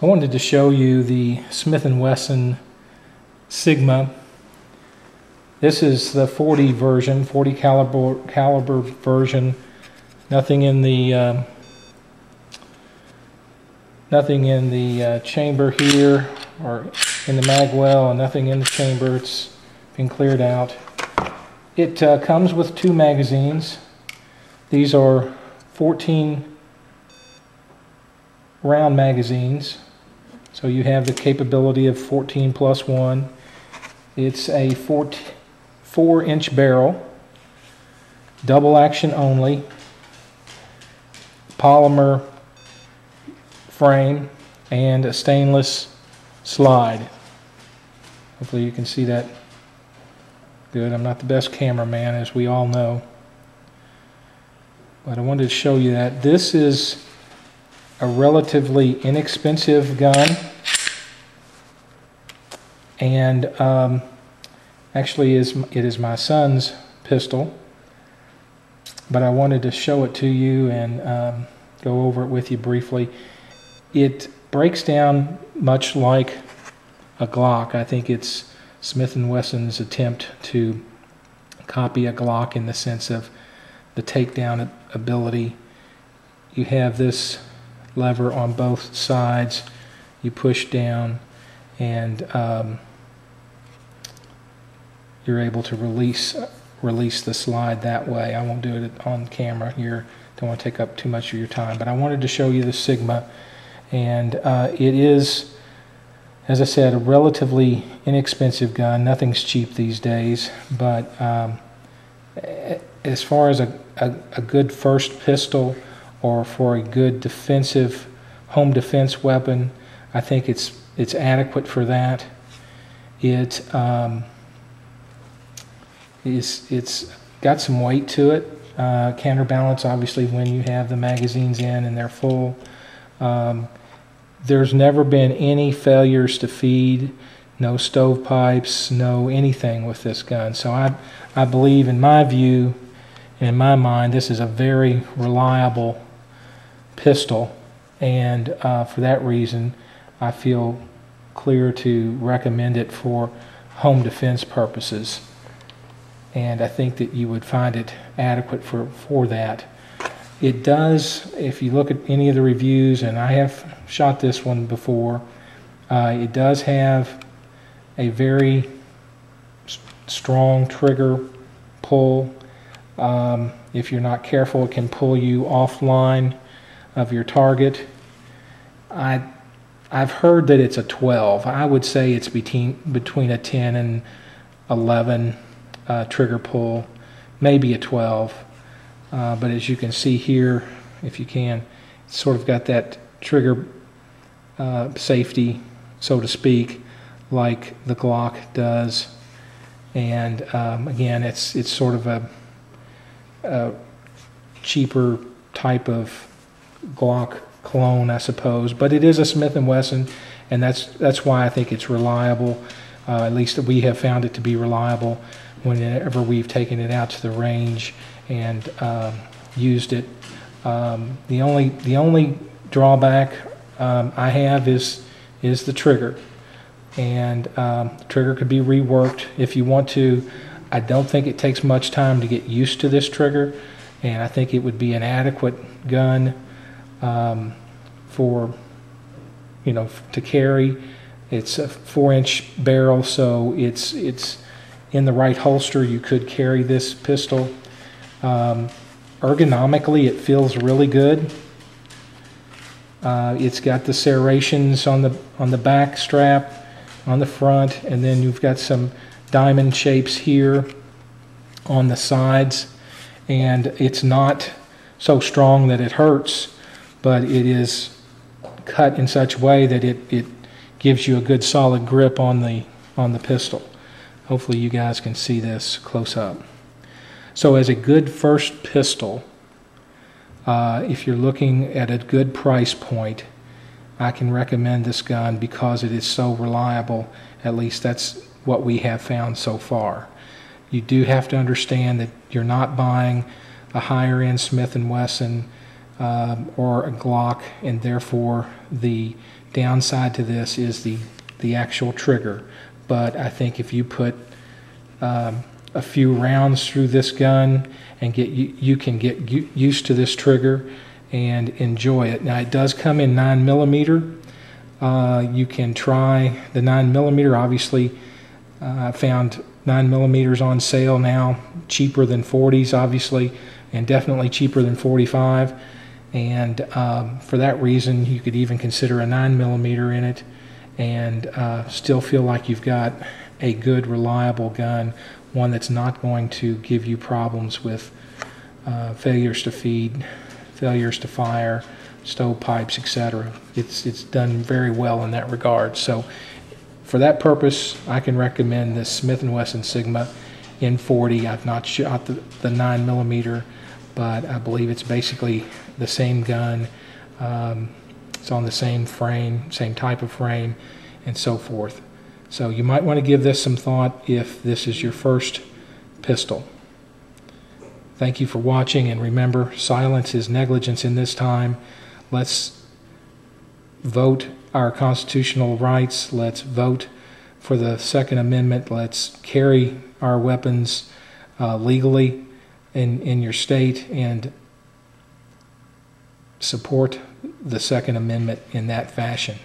I wanted to show you the Smith & Wesson Sigma. This is the 40 version, 40 caliber version. Nothing in the chamber here or in the mag well, and nothing in the chamber. It's been cleared out. It comes with 2 magazines. These are 14 round magazines, so you have the capability of 14 plus 1. It's a 4-inch barrel, double action only, polymer frame, and a stainless slide. Hopefully you can see that good. I'm not the best cameraman, as we all know, but I wanted to show you that. This is a relatively inexpensive gun, and actually it is my son's pistol, but I wanted to show it to you and go over it with you briefly. It breaks down much like a Glock. I think it's Smith & Wesson's attempt to copy a Glock in the sense of the takedown ability. You have this lever on both sides. You push down and you're able to release the slide that way. I won't do it on camera here. Don't want to take up too much of your time, but I wanted to show you the Sigma, and it is, as I said, a relatively inexpensive gun. Nothing's cheap these days, but as far as a good first pistol or for a good defensive home defense weapon, I think it's adequate for that. It's got some weight to it. Counterbalance, obviously, when you have the magazines in and they're full. There's never been any failures to feed, no stovepipes, no anything with this gun. So I believe, in my view, in my mind, this is a very reliable pistol, and for that reason I feel clear to recommend it for home defense purposes, and I think that you would find it adequate for that. It does, if you look at any of the reviews, and I have shot this one before, it does have a very strong trigger pull. If you're not careful, it can pull you offline of your target. I've heard that it's a 12. I would say it's between a 10 and 11 trigger pull, maybe a 12. But as you can see here, if you can, it's sort of got that trigger safety, so to speak, like the Glock does. And again, it's sort of a cheaper type of Glock clone, I suppose, but it is a Smith & Wesson, and that's why I think it's reliable. At least we have found it to be reliable whenever we've taken it out to the range and used it. The only drawback I have is the trigger, and the trigger could be reworked if you want to. I don't think it takes much time to get used to this trigger, and I think it would be an adequate gun for, to carry. It's a 4-inch barrel, so it's in the right holster. You could carry this pistol. Ergonomically, it feels really good. It's got the serrations on the back strap, on the front, and then you've got some diamond shapes here on the sides, and it's not so strong that it hurts, but it is cut in such a way that it gives you a good solid grip on the pistol. Hopefully you guys can see this close up. So as a good first pistol, if you're looking at a good price point, I can recommend this gun because it is so reliable. At least that's what we have found so far. You do have to understand that you're not buying a higher end Smith & Wesson or a Glock, and therefore the downside to this is the actual trigger. But I think if you put a few rounds through this gun and you can get used to this trigger and enjoy it. Now it does come in 9mm. You can try the 9mm. Obviously, I found 9mm on sale now, cheaper than 40s, obviously, and definitely cheaper than 45. And for that reason, you could even consider a 9mm in it and still feel like you've got a good, reliable gun, one that's not going to give you problems with failures to feed, failures to fire, stovepipes, etc. It's done very well in that regard. So for that purpose, I can recommend this Smith & Wesson Sigma in 40. I've not shot the 9mm, but I believe it's basically the same gun. It's on the same frame, same type of frame, and so forth. So you might want to give this some thought if this is your first pistol. Thank you for watching, and remember, silence is negligence in this time. Let's vote our constitutional rights. Let's vote for the Second Amendment. Let's carry our weapons legally in your state and support the Second Amendment in that fashion.